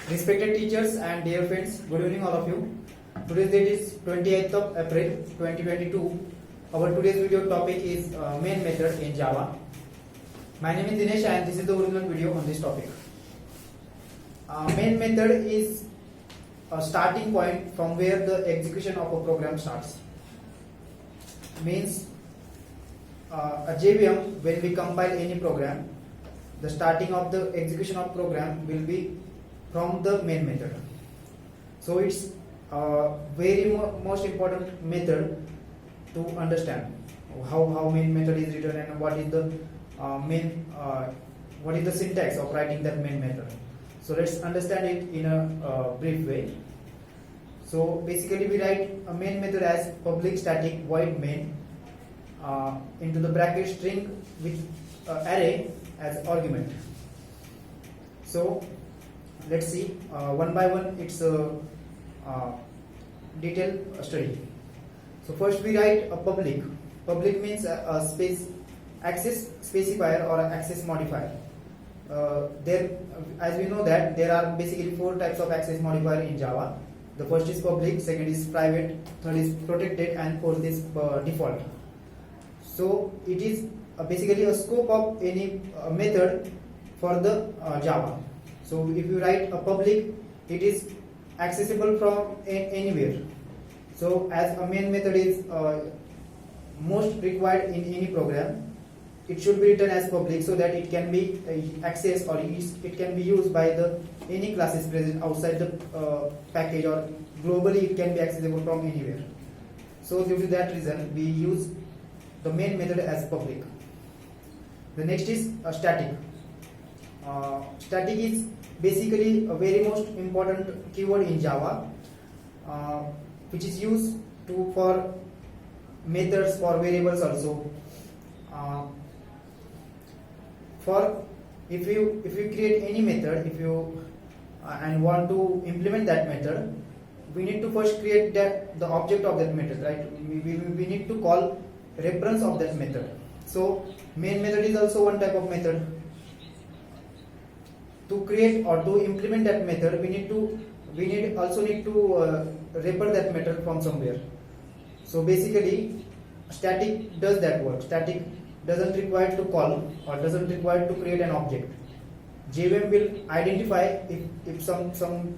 Respected teachers and dear friends, good evening all of you. Today's date is 28th of April 2022. Our today's video topic is main method in Java. My name is Dinesh and this is the original video on this topic. Main method is a starting point from where the execution of a program starts. Means a JVM, when we compile any program, the starting of the execution of program will be from the main method. So it's a very most important method to understand how main method is written and what is the what is the syntax of writing that main method. So let's understand it in a brief way. So basically we write a main method as public static void main into the bracket string with array as argument. So let's see one by one it's a detailed study. So first we write a public. Public means a space access specifier or access modifier. There, as we know that there are basically four types of access modifier in Java. The first is public, second is private, third is protected, and fourth is default. So it is basically a scope of any method for the Java. So if you write a public, it is accessible from anywhere. So as a main method is most required in any program, it should be written as public so that it can be accessed or it can be used by the any classes present outside the package, or globally it can be accessible from anywhere. So due to that reason we use the main method as public. The next is static. Static is basically a very most important keyword in Java, which is used for methods, for variables also. For if you create any method, if you and want to implement that method, we need to first create the object of that method, right? We need to call reference of that method. So main method is also one type of method. To create or to implement that method, we also need to refer that method from somewhere. So basically static does that work. Static doesn't require to call or doesn't require to create an object. JVM will identify if some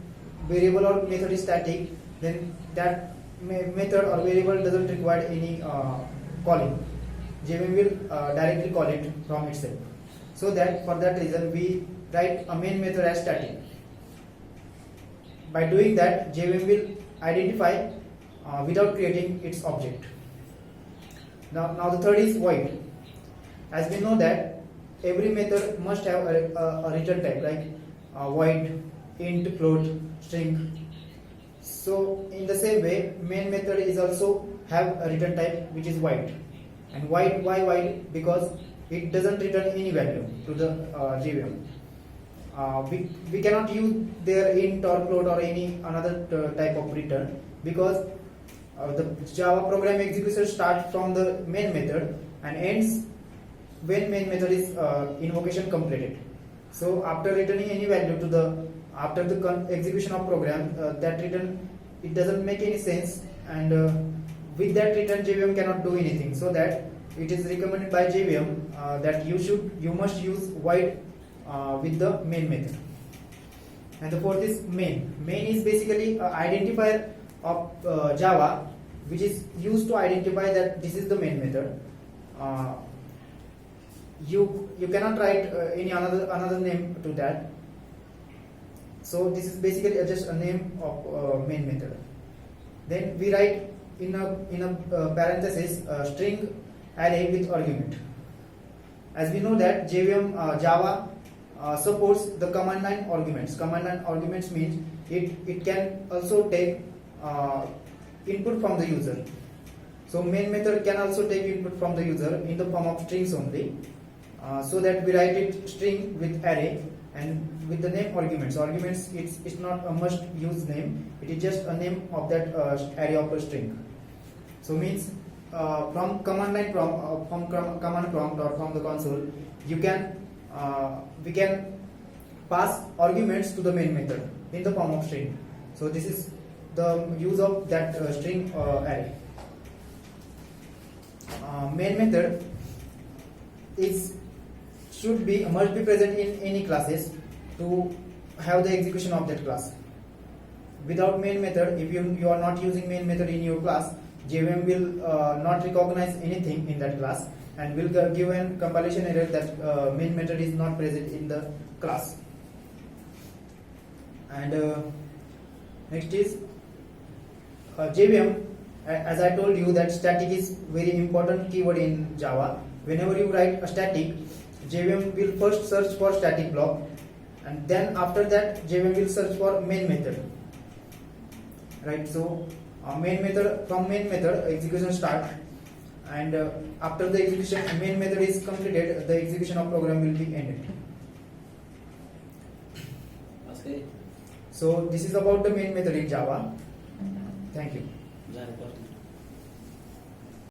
variable or method is static, then that method or variable doesn't require any calling. JVM will directly call it from itself. So that for that reason we write a main method as static. By doing that, JVM will identify without creating its object. Now the third is void. As we know that every method must have a return type, like void, int, float, string. So in the same way, main method is also have a return type which is void. And why void? Because it doesn't return any value to the JVM. We cannot use their int or float or any another type of return, because the Java program execution starts from the main method and ends when main method is invocation completed. So after returning any value to the after the execution of program, that return, it doesn't make any sense, and with that return JVM cannot do anything. So that it is recommended by JVM that you must use void with the main method. And the fourth is main. Main is basically an identifier of Java, which is used to identify that this is the main method. You cannot write any another name to that. So this is basically just a name of main method. Then we write in a parenthesis string array with argument. As we know that JVM Java supports the command line arguments. Command line arguments means it can also take input from the user. So main method can also take input from the user in the form of strings only. So that we write it string with array and with the name arguments. Arguments, it's not a must use name. It is just a name of that array of a string. So means from command line from command prompt or from the console, we can pass arguments to the main method in the form of string. So this is the use of that string array. Main method must be present in any classes to have the execution of that class. Without main method, if you are not using main method in your class, JVM will not recognize anything in that class and will give an compilation error that main method is not present in the class. And next is JVM. As I told you that static is very important keyword in Java. Whenever you write a static, JVM will first search for static block, and then after that JVM will search for main method. Right, so from main method execution start, and after the execution main method is completed, the execution of program will be ended. Okay. So this is about the main method in Java. Thank you.